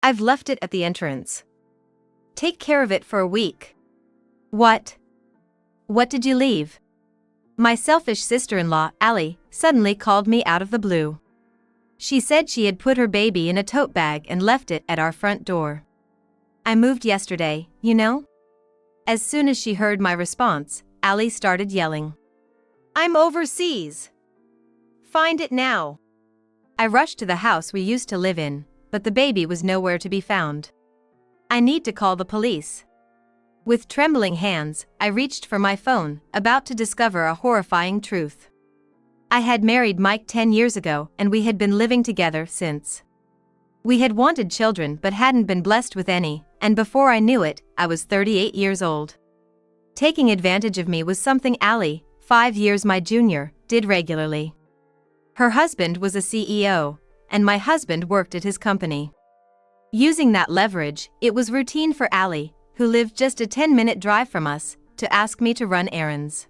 I've left it at the entrance. Take care of it for a week. What? What did you leave? My selfish sister-in-law, Allie, suddenly called me out of the blue. She said she had put her baby in a tote bag and left it at our front door. I moved yesterday, you know? As soon as she heard my response, Allie started yelling. I'm overseas. Find it now. I rushed to the house we used to live in, but the baby was nowhere to be found. I need to call the police. With trembling hands, I reached for my phone, about to discover a horrifying truth. I had married Mike 10 years ago and we had been living together since. We had wanted children but hadn't been blessed with any, and before I knew it, I was 38 years old. Taking advantage of me was something Allie, 5 years my junior, did regularly. Her husband was a CEO, and my husband worked at his company. Using that leverage, it was routine for Allie, who lived just a 10-minute drive from us, to ask me to run errands.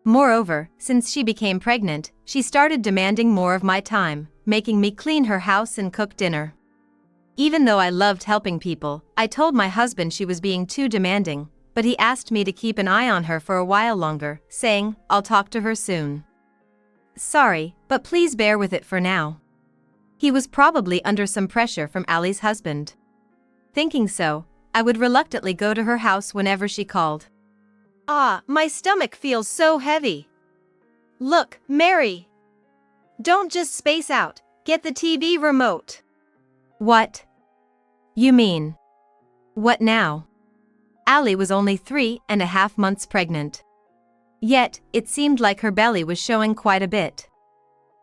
Moreover, since she became pregnant, she started demanding more of my time, making me clean her house and cook dinner. Even though I loved helping people, I told my husband she was being too demanding, but he asked me to keep an eye on her for a while longer, saying, I'll talk to her soon. Sorry, but please bear with it for now. He was probably under some pressure from Allie's husband. Thinking so, I would reluctantly go to her house whenever she called. My stomach feels so heavy. Look, Mary. Don't just space out, get the TV remote. What? You mean? What now? Allie was only 3.5 months pregnant. Yet, it seemed like her belly was showing quite a bit.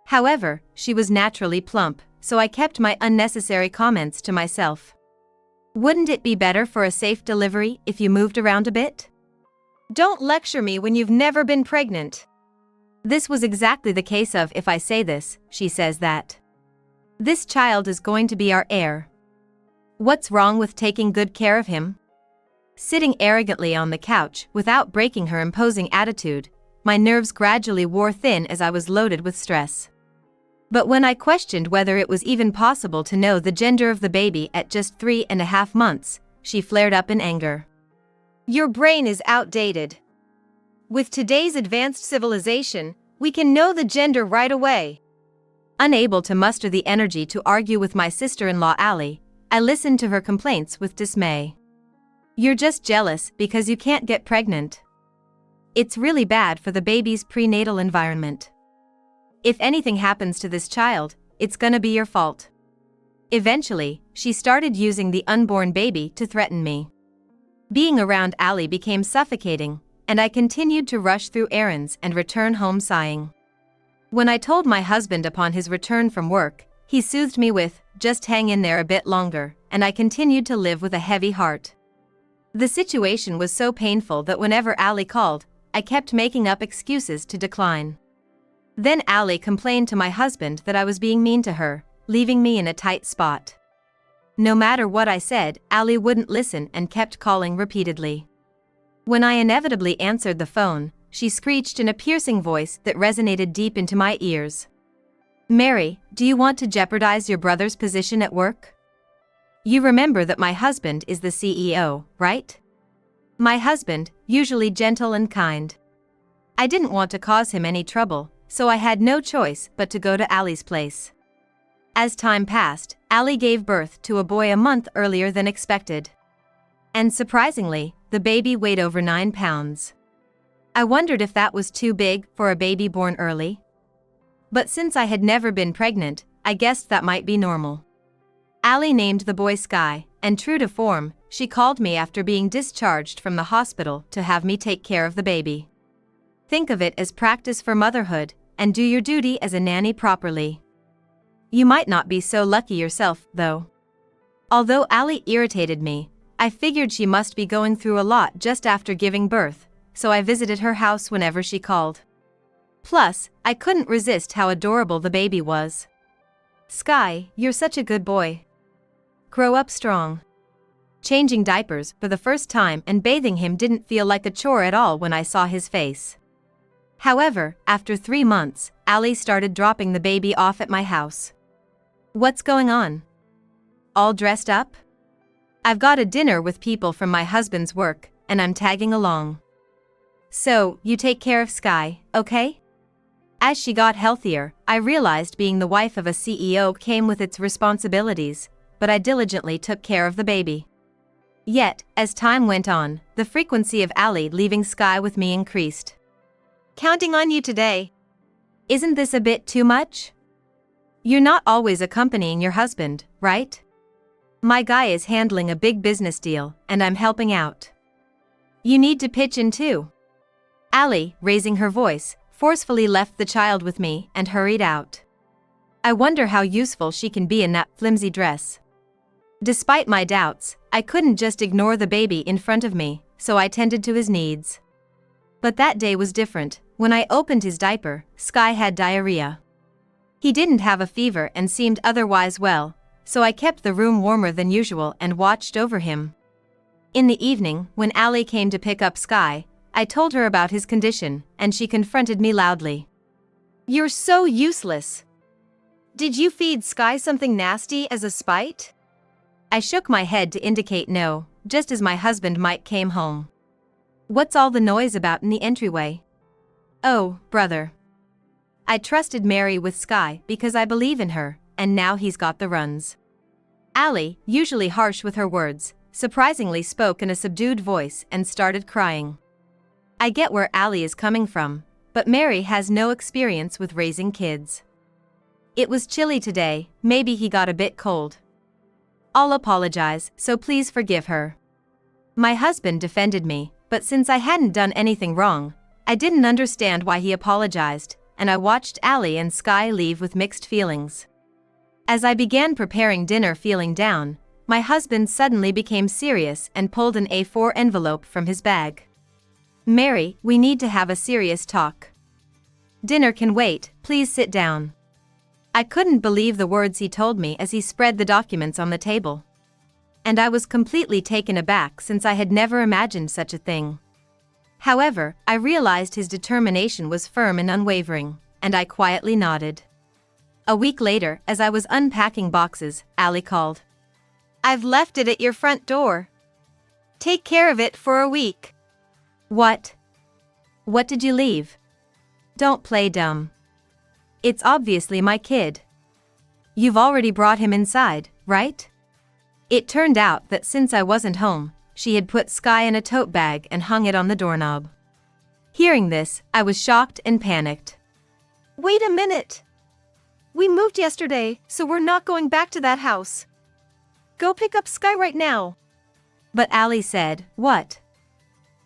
However, she was naturally plump, so I kept my unnecessary comments to myself. Wouldn't it be better for a safe delivery if you moved around a bit? Don't lecture me when you've never been pregnant. This was exactly the case of if I say this, she says that. This child is going to be our heir. What's wrong with taking good care of him? Sitting arrogantly on the couch without breaking her imposing attitude, my nerves gradually wore thin as I was loaded with stress. But when I questioned whether it was even possible to know the gender of the baby at just 3.5 months, she flared up in anger. Your brain is outdated. With today's advanced civilization, we can know the gender right away. Unable to muster the energy to argue with my sister-in-law Allie, I listened to her complaints with dismay. You're just jealous because you can't get pregnant. It's really bad for the baby's prenatal environment. If anything happens to this child, it's gonna be your fault. Eventually, she started using the unborn baby to threaten me. Being around Allie became suffocating, and I continued to rush through errands and return home sighing. When I told my husband upon his return from work, he soothed me with, just hang in there a bit longer, and I continued to live with a heavy heart. The situation was so painful that whenever Allie called, I kept making up excuses to decline. Then Allie complained to my husband that I was being mean to her, leaving me in a tight spot. No matter what I said, Allie wouldn't listen and kept calling repeatedly. When I inevitably answered the phone, she screeched in a piercing voice that resonated deep into my ears. Mary, do you want to jeopardize your brother's position at work? You remember that my husband is the CEO, right? My husband, usually gentle and kind. I didn't want to cause him any trouble, so I had no choice but to go to Allie's place. As time passed, Allie gave birth to a boy a month earlier than expected. And surprisingly, the baby weighed over 9 pounds. I wondered if that was too big for a baby born early. But since I had never been pregnant, I guessed that might be normal. Allie named the boy Sky, and true to form, she called me after being discharged from the hospital to have me take care of the baby. Think of it as practice for motherhood, and do your duty as a nanny properly. You might not be so lucky yourself, though. Although Allie irritated me, I figured she must be going through a lot just after giving birth, so I visited her house whenever she called. Plus, I couldn't resist how adorable the baby was. Sky, you're such a good boy. Grow up strong. Changing diapers for the first time and bathing him didn't feel like a chore at all when I saw his face. However, after 3 months, Allie started dropping the baby off at my house. What's going on? all dressed up? I've got a dinner with people from my husband's work, and I'm tagging along. So, you take care of Sky, okay? As she got healthier, I realized being the wife of a CEO came with its responsibilities, but I diligently took care of the baby. Yet, as time went on, the frequency of Ali leaving Sky with me increased. Counting on you today. Isn't this a bit too much? You're not always accompanying your husband, right? My guy is handling a big business deal, and I'm helping out. You need to pitch in too. Ali, raising her voice, forcefully left the child with me and hurried out. I wonder how useful she can be in that flimsy dress. Despite my doubts, I couldn't just ignore the baby in front of me, so I tended to his needs. But that day was different. When I opened his diaper, Sky had diarrhea. He didn't have a fever and seemed otherwise well, so I kept the room warmer than usual and watched over him. In the evening, when Ali came to pick up Sky, I told her about his condition, and she confronted me loudly. You're so useless. Did you feed Sky something nasty as a spite? I shook my head to indicate no, just as my husband Mike came home. What's all the noise about in the entryway? Oh, brother. I trusted Mary with Sky because I believe in her, and now he's got the runs. Ali, usually harsh with her words, surprisingly spoke in a subdued voice and started crying. I get where Ali is coming from, but Mary has no experience with raising kids. It was chilly today, maybe he got a bit cold. I'll apologize, so please forgive her. My husband defended me, but since I hadn't done anything wrong, I didn't understand why he apologized, and I watched Ali and Sky leave with mixed feelings. As I began preparing dinner feeling down, my husband suddenly became serious and pulled an A4 envelope from his bag. Mary, we need to have a serious talk. Dinner can wait, please sit down. I couldn't believe the words he told me as he spread the documents on the table. And I was completely taken aback since I had never imagined such a thing. However, I realized his determination was firm and unwavering, and I quietly nodded. A week later, as I was unpacking boxes, Ali called. I've left it at your front door. Take care of it for a week. What? What did you leave? Don't play dumb. It's obviously my kid. You've already brought him inside, right? It turned out that since I wasn't home, she had put Sky in a tote bag and hung it on the doorknob. Hearing this, I was shocked and panicked. Wait a minute! We moved yesterday, so we're not going back to that house. Go pick up Sky right now. But Ali said, what?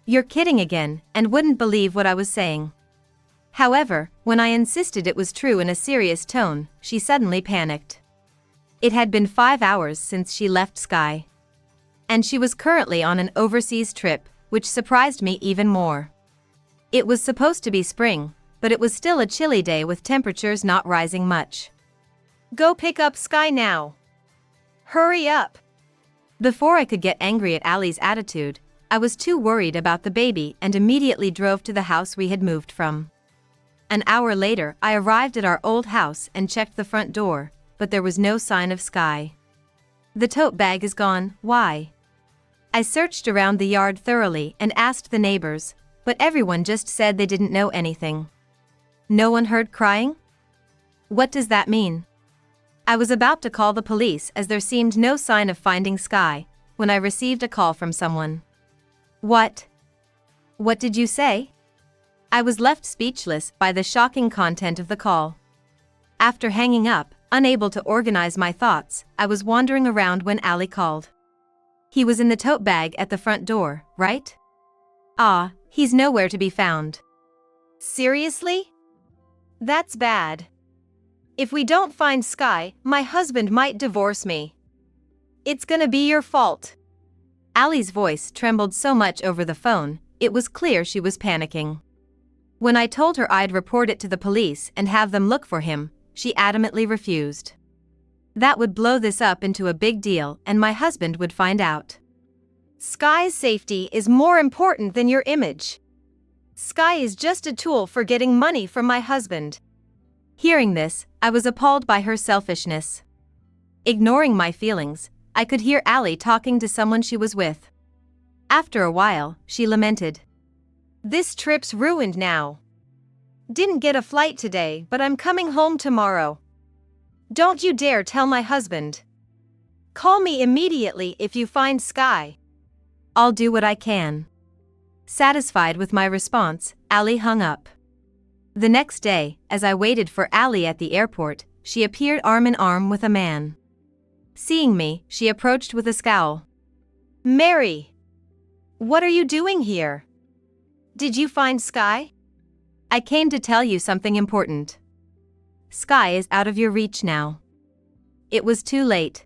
You're kidding again, and wouldn't believe what I was saying. However, when I insisted it was true in a serious tone, she suddenly panicked. It had been 5 hours since she left Sky. And she was currently on an overseas trip, which surprised me even more. It was supposed to be spring, but it was still a chilly day with temperatures not rising much. Go pick up Sky now. Hurry up. Before I could get angry at Ali's attitude, I was too worried about the baby and immediately drove to the house we had moved from. An hour later, I arrived at our old house and checked the front door, but there was no sign of Sky. The tote bag is gone, why? I searched around the yard thoroughly and asked the neighbors, but everyone just said they didn't know anything. No one heard crying? What does that mean? I was about to call the police as there seemed no sign of finding Sky, when I received a call from someone. What? What did you say? I was left speechless by the shocking content of the call. After hanging up, unable to organize my thoughts, I was wandering around when Ali called. He was in the tote bag at the front door, right? Ah, he's nowhere to be found. Seriously? That's bad. If we don't find Sky, my husband might divorce me. It's gonna be your fault. Ali's voice trembled so much over the phone, it was clear she was panicking. When I told her I'd report it to the police and have them look for him, she adamantly refused. That would blow this up into a big deal and my husband would find out. Sky's safety is more important than your image. Sky is just a tool for getting money from my husband. Hearing this, I was appalled by her selfishness. Ignoring my feelings, I could hear Ali talking to someone she was with. After a while, she lamented. "This trip's ruined now. Didn't get a flight today, but I'm coming home tomorrow. Don't you dare tell my husband. Call me immediately if you find Sky." "I'll do what I can." Satisfied with my response, Ali hung up. The next day, as I waited for Ali at the airport, she appeared arm in arm with a man. Seeing me, she approached with a scowl. "Mary! What are you doing here? Did you find Sky?" "I came to tell you something important. Sky is out of your reach now." It was too late.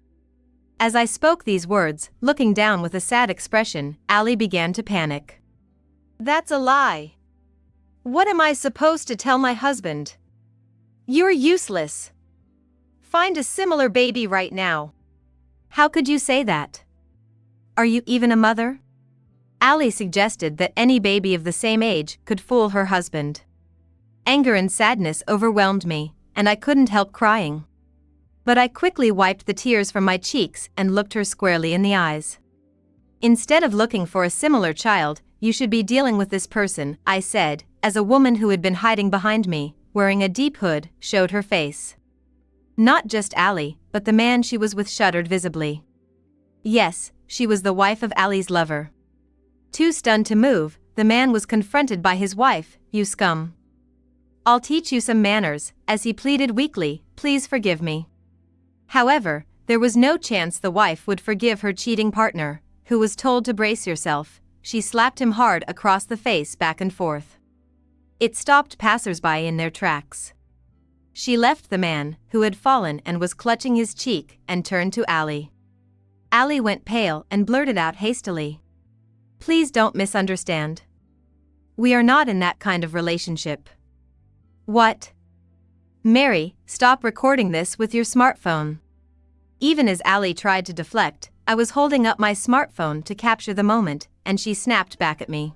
As I spoke these words, looking down with a sad expression, Ali began to panic. "That's a lie. What am I supposed to tell my husband? You're useless. Find a similar baby right now." "How could you say that? Are you even a mother?" Ali suggested that any baby of the same age could fool her husband. Anger and sadness overwhelmed me, and I couldn't help crying. But I quickly wiped the tears from my cheeks and looked her squarely in the eyes. "Instead of looking for a similar child, you should be dealing with this person," I said, as a woman who had been hiding behind me, wearing a deep hood, showed her face. Not just Ali, but the man she was with shuddered visibly. Yes, she was the wife of Ali's lover. Too stunned to move, the man was confronted by his wife. "You scum. I'll teach you some manners," as he pleaded weakly, "Please forgive me." However, there was no chance the wife would forgive her cheating partner, who was told to brace yourself. She slapped him hard across the face back and forth. It stopped passers-by in their tracks. She left the man, who had fallen and was clutching his cheek, and turned to Ali. Ali went pale and blurted out hastily. "Please don't misunderstand. We are not in that kind of relationship." "What?" "Mary, stop recording this with your smartphone." Even as Ali tried to deflect, I was holding up my smartphone to capture the moment, and she snapped back at me.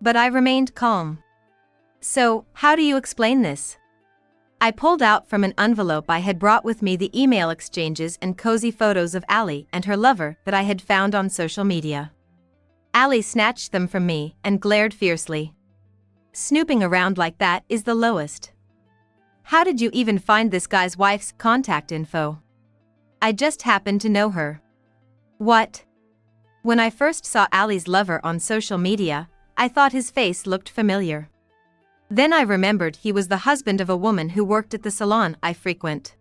But I remained calm. "So, how do you explain this?" I pulled out from an envelope I had brought with me the email exchanges and cozy photos of Ali and her lover that I had found on social media. Ali snatched them from me and glared fiercely. "Snooping around like that is the lowest. How did you even find this guy's wife's contact info?" "I just happened to know her." "What?" When I first saw Ali's lover on social media, I thought his face looked familiar. Then I remembered he was the husband of a woman who worked at the salon I frequent.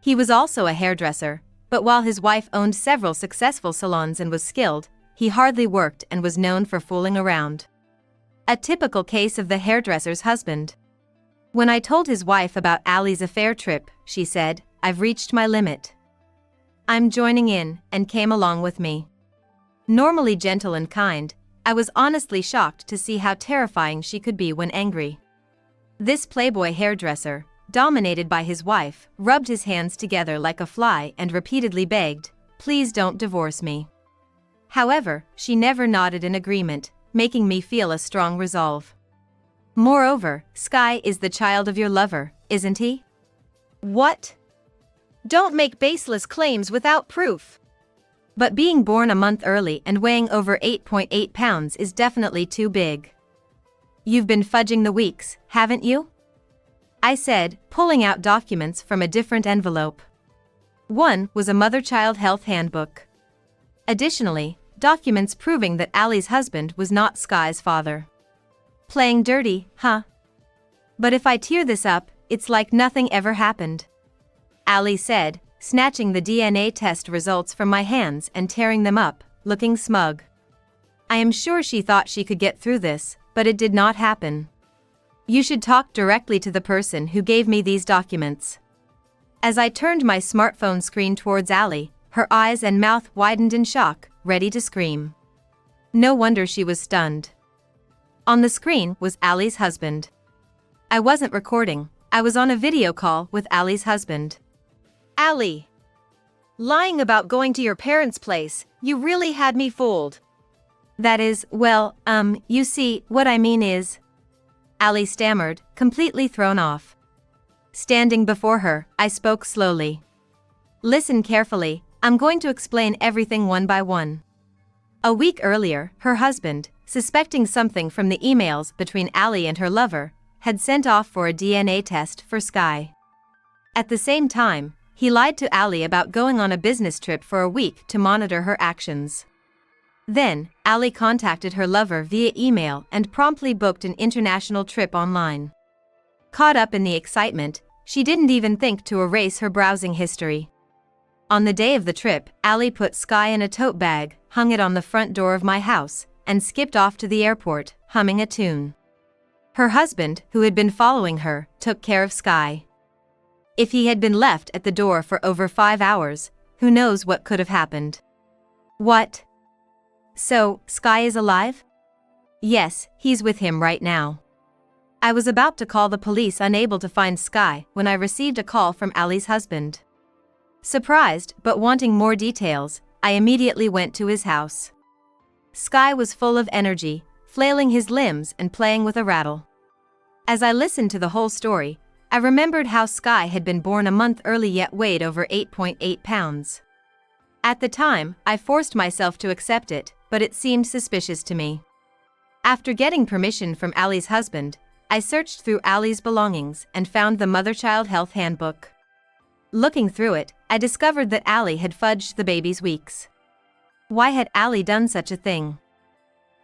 He was also a hairdresser, but while his wife owned several successful salons and was skilled, he hardly worked and was known for fooling around. A typical case of the hairdresser's husband. When I told his wife about Ali's affair trip, she said, "I've reached my limit. I'm joining in," and came along with me. Normally gentle and kind, I was honestly shocked to see how terrifying she could be when angry. This playboy hairdresser, dominated by his wife, rubbed his hands together like a fly and repeatedly begged, "Please don't divorce me." However, she never nodded in agreement, making me feel a strong resolve. "Moreover, Sky is the child of your lover, isn't he?" "What? Don't make baseless claims without proof." "But being born a month early and weighing over 8.8 pounds is definitely too big. You've been fudging the weeks, haven't you?" I said, pulling out documents from a different envelope. One was a mother-child health handbook. Additionally, documents proving that Ali's husband was not Sky's father. Playing dirty, huh? But if I tear this up, it's like nothing ever happened. Ali said, snatching the DNA test results from my hands and tearing them up, looking smug. I am sure she thought she could get through this, but it did not happen. "You should talk directly to the person who gave me these documents." As I turned my smartphone screen towards Ali, her eyes and mouth widened in shock, ready to scream. No wonder she was stunned. On the screen was Ali's husband. I wasn't recording, I was on a video call with Ali's husband. "Ali, lying about going to your parents' place, you really had me fooled." "That is, well, you see, what I mean is..." Ali stammered, completely thrown off. Standing before her, I spoke slowly. "Listen carefully, I'm going to explain everything one by one. A week earlier, her husband, suspecting something from the emails between Ali and her lover, had sent off for a DNA test for Sky. At the same time, he lied to Ali about going on a business trip for a week to monitor her actions. Then, Ali contacted her lover via email and promptly booked an international trip online. Caught up in the excitement, she didn't even think to erase her browsing history. On the day of the trip, Ali put Sky in a tote bag, hung it on the front door of my house, and skipped off to the airport, humming a tune. Her husband, who had been following her, took care of Sky. If he had been left at the door for over 5 hours, who knows what could have happened. What? So, Sky is alive? Yes, he's with him right now. I was about to call the police unable to find Sky when I received a call from Ali's husband. Surprised, but wanting more details, I immediately went to his house. Sky was full of energy, flailing his limbs and playing with a rattle. As I listened to the whole story, I remembered how Sky had been born a month early yet weighed over 8.8 pounds. At the time, I forced myself to accept it, but it seemed suspicious to me. After getting permission from Ali's husband, I searched through Ali's belongings and found the Mother-Child Health Handbook. Looking through it, I discovered that Ali had fudged the baby's weeks. Why had Ali done such a thing?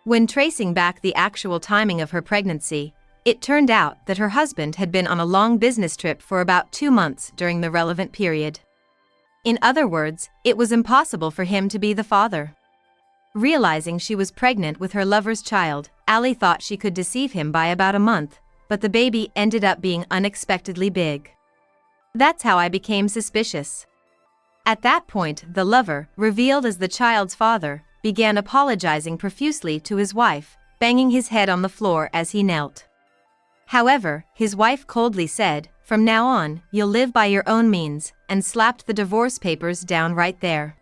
When tracing back the actual timing of her pregnancy, it turned out that her husband had been on a long business trip for about 2 months during the relevant period. In other words, it was impossible for him to be the father. Realizing she was pregnant with her lover's child, Ali thought she could deceive him by about a month, but the baby ended up being unexpectedly big. That's how I became suspicious. At that point, the lover, revealed as the child's father, began apologizing profusely to his wife, banging his head on the floor as he knelt. However, his wife coldly said, "From now on, you'll live by your own means," and slapped the divorce papers down right there.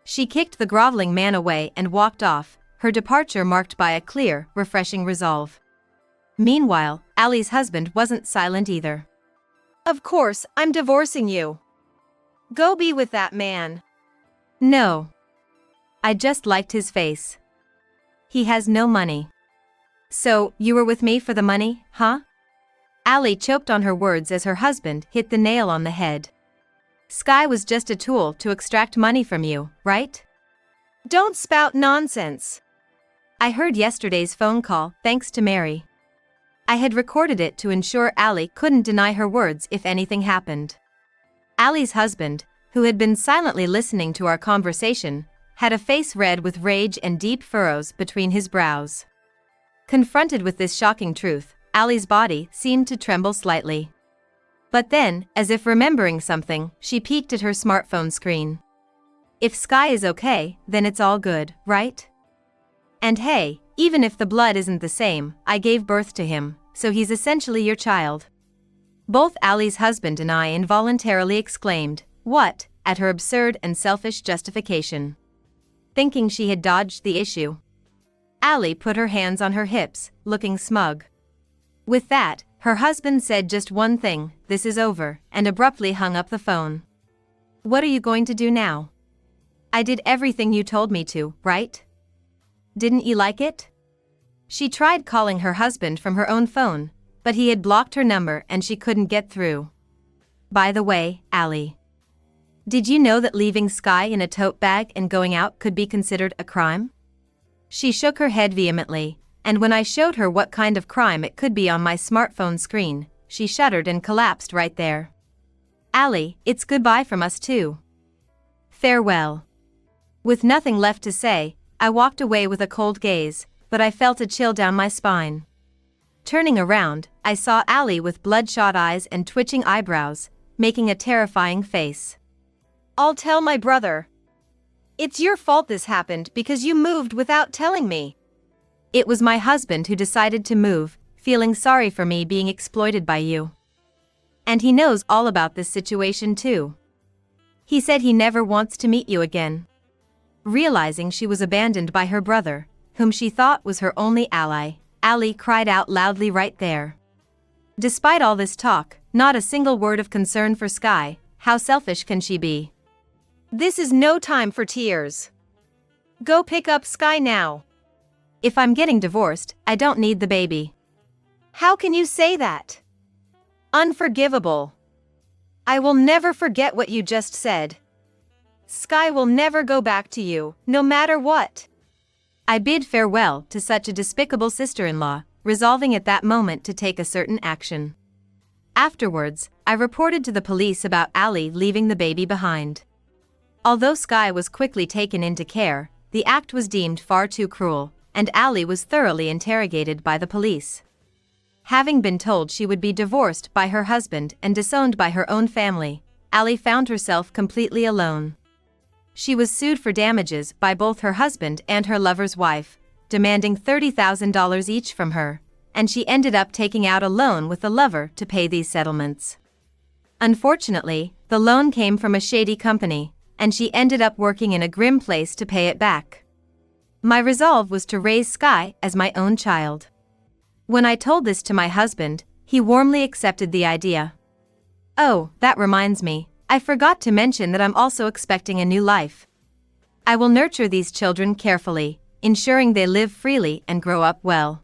She kicked the groveling man away and walked off, her departure marked by a clear, refreshing resolve. Meanwhile, Ali's husband wasn't silent either. "Of course, I'm divorcing you. Go be with that man." "No. I just liked his face. He has no money." "So, you were with me for the money, huh?" Ali choked on her words as her husband hit the nail on the head. "Sky was just a tool to extract money from you, right? Don't spout nonsense. I heard yesterday's phone call, thanks to Mary. I had recorded it to ensure Ali couldn't deny her words if anything happened." Ali's husband, who had been silently listening to our conversation, had a face red with rage and deep furrows between his brows. Confronted with this shocking truth, Ali's body seemed to tremble slightly. But then, as if remembering something, she peeked at her smartphone screen. "If Sky is okay, then it's all good, right? And hey, even if the blood isn't the same, I gave birth to him, so he's essentially your child." Both Ali's husband and I involuntarily exclaimed, "What?" at her absurd and selfish justification. Thinking she had dodged the issue, Ali put her hands on her hips, looking smug. With that, her husband said just one thing, "This is over," and abruptly hung up the phone. "What are you going to do now? I did everything you told me to, right? Didn't you like it?" She tried calling her husband from her own phone, but he had blocked her number and she couldn't get through. "By the way, Ali, did you know that leaving Sky in a tote bag and going out could be considered a crime?" She shook her head vehemently, and when I showed her what kind of crime it could be on my smartphone screen, she shuddered and collapsed right there. "Ali, it's goodbye from us too. Farewell." With nothing left to say, I walked away with a cold gaze, but I felt a chill down my spine. Turning around, I saw Ali with bloodshot eyes and twitching eyebrows, making a terrifying face. "I'll tell my brother. It's your fault this happened because you moved without telling me." It was my husband who decided to move, feeling sorry for me being exploited by you. And he knows all about this situation too. He said he never wants to meet you again. Realizing she was abandoned by her brother, whom she thought was her only ally, Ali cried out loudly right there. Despite all this talk, not a single word of concern for Sky. How selfish can she be? This is no time for tears. Go pick up Sky now. If I'm getting divorced, I don't need the baby. How can you say that? Unforgivable. I will never forget what you just said. Sky will never go back to you, no matter what. I bid farewell to such a despicable sister-in-law, resolving at that moment to take a certain action. Afterwards, I reported to the police about Ali leaving the baby behind. Although Sky was quickly taken into care, the act was deemed far too cruel, and Ali was thoroughly interrogated by the police. Having been told she would be divorced by her husband and disowned by her own family, Ali found herself completely alone. She was sued for damages by both her husband and her lover's wife, demanding $30,000 each from her, and she ended up taking out a loan with the lover to pay these settlements. Unfortunately, the loan came from a shady company, and she ended up working in a grim place to pay it back. My resolve was to raise Sky as my own child. When I told this to my husband, he warmly accepted the idea. Oh, that reminds me, I forgot to mention that I'm also expecting a new life. I will nurture these children carefully, ensuring they live freely and grow up well.